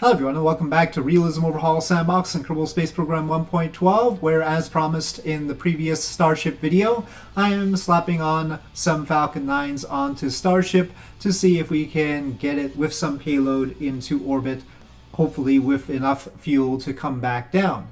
Hello everyone and welcome back to Realism Overhaul Sandbox and Kerbal Space Program 1.12, where as promised in the previous Starship video, I am slapping on some Falcon 9s onto Starship to see if we can get it with some payload into orbit, hopefully with enough fuel to come back down.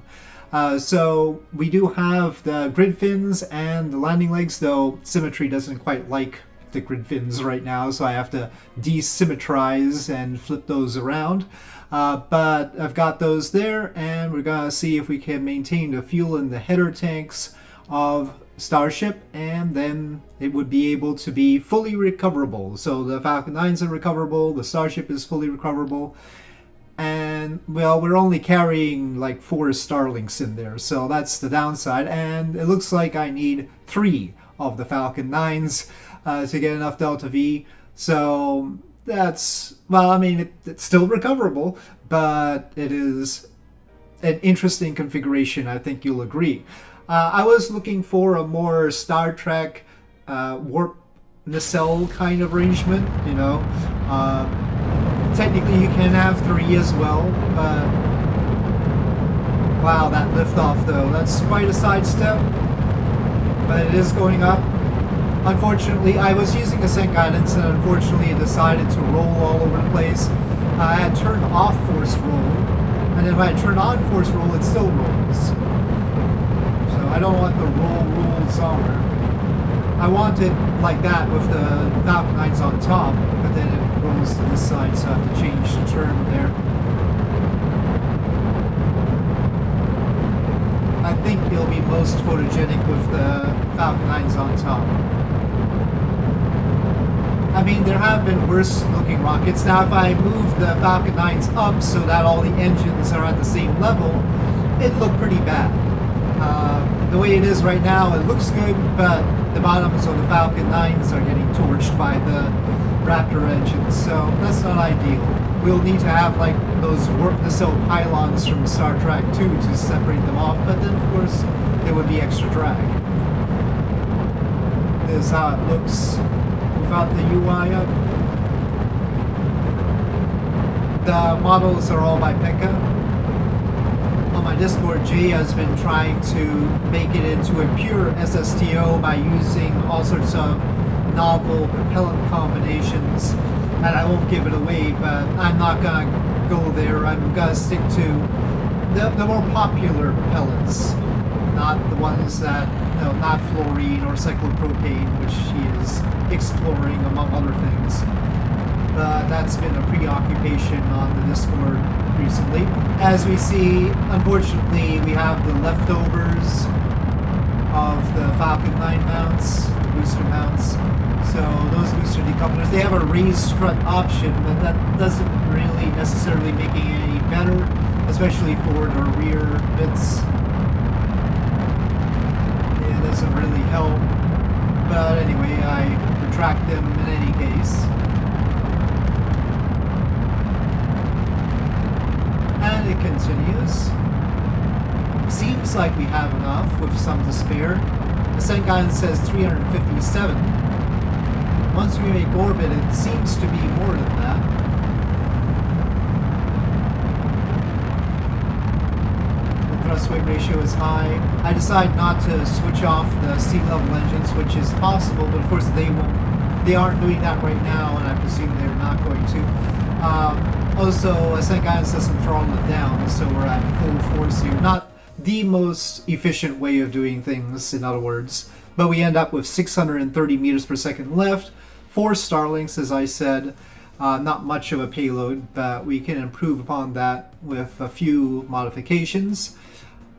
So we do have the grid fins and the landing legs, though Symmetry doesn't quite like the grid fins right now, so I have to desymmetrize and flip those around. But I've got those there, and we're gonna see if we can maintain the fuel in the header tanks of Starship, and then it would be able to be fully recoverable. So the Falcon 9s are recoverable, the Starship is fully recoverable, and well, we're only carrying like 4 Starlinks in there, so that's the downside. And it looks like I need 3 of the Falcon 9s to get enough Delta V. So that's, well, I mean, it's still recoverable, but it is an interesting configuration, I think you'll agree. I was looking for a more Star Trek warp nacelle kind of arrangement, you know. Technically you can have 3 as well, but wow, that liftoff though, that's quite a sidestep, but it is going up. Unfortunately, I was using ascent guidance, and unfortunately it decided to roll all over the place. I had turned off force roll, and then when I turn on force roll, it still rolls. So I don't want the roll rules on. I want it like that with the Falcon 9s on top, but then it rolls to this side, so I have to change the turn there. I think it'll be most photogenic with the Falcon 9s on top. I mean, there have been worse looking rockets. Now, if I move the Falcon 9s up so that all the engines are at the same level, it'd look pretty bad. The way it is right now, it looks good, but the bottoms of the Falcon 9s are getting torched by the Raptor engines, so that's not ideal. We'll need to have like those warp nacelle pylons from Star Trek 2 to separate them off, but then of course there would be extra drag. This is how it looks without the UI up. The models are all by Pekka. On my Discord, Jay has been trying to make it into a pure SSTO by using all sorts of novel propellant combinations, and I won't give it away, but I'm not gonna go there. I'm gonna stick to the more popular propellants, not the ones that, you know, not fluorine or cyclopropane, which he is exploring among other things. That's been a preoccupation on the Discord recently. As we see, unfortunately, we have the leftovers of the Falcon 9 mounts, the booster mounts. So those booster decouplers, they have a raised strut option, but that doesn't really necessarily make it any better, especially for the rear bits. It doesn't really help. But anyway, I retract them in any case. And it continues. Seems like we have enough with some to spare. Ascent guidance says 357. Once we make orbit, it seems to be more than that. The thrust weight ratio is high. I decide not to switch off the sea level engines, which is possible, but of course they won't. They aren't doing that right now, and I presume they're not going to. Also, ascent guidance doesn't throttle it down, so we're at full force here. Not the most efficient way of doing things, in other words, but we end up with 630 meters per second left. 4 Starlinks, as I said. Not much of a payload, but we can improve upon that with a few modifications.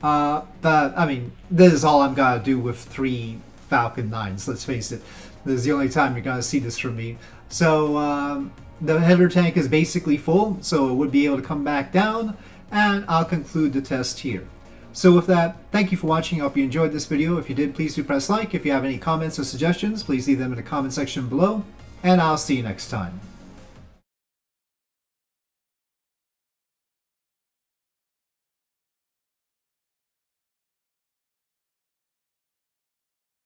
But, I mean, this is all I'm gonna do with 3 Falcon 9s, let's face it. This is the only time you're gonna see this from me. So, the header tank is basically full, so it would be able to come back down, and I'll conclude the test here. So with that, thank you for watching. I hope you enjoyed this video. If you did, please do press like. If you have any comments or suggestions, please leave them in the comment section below, and I'll see you next time.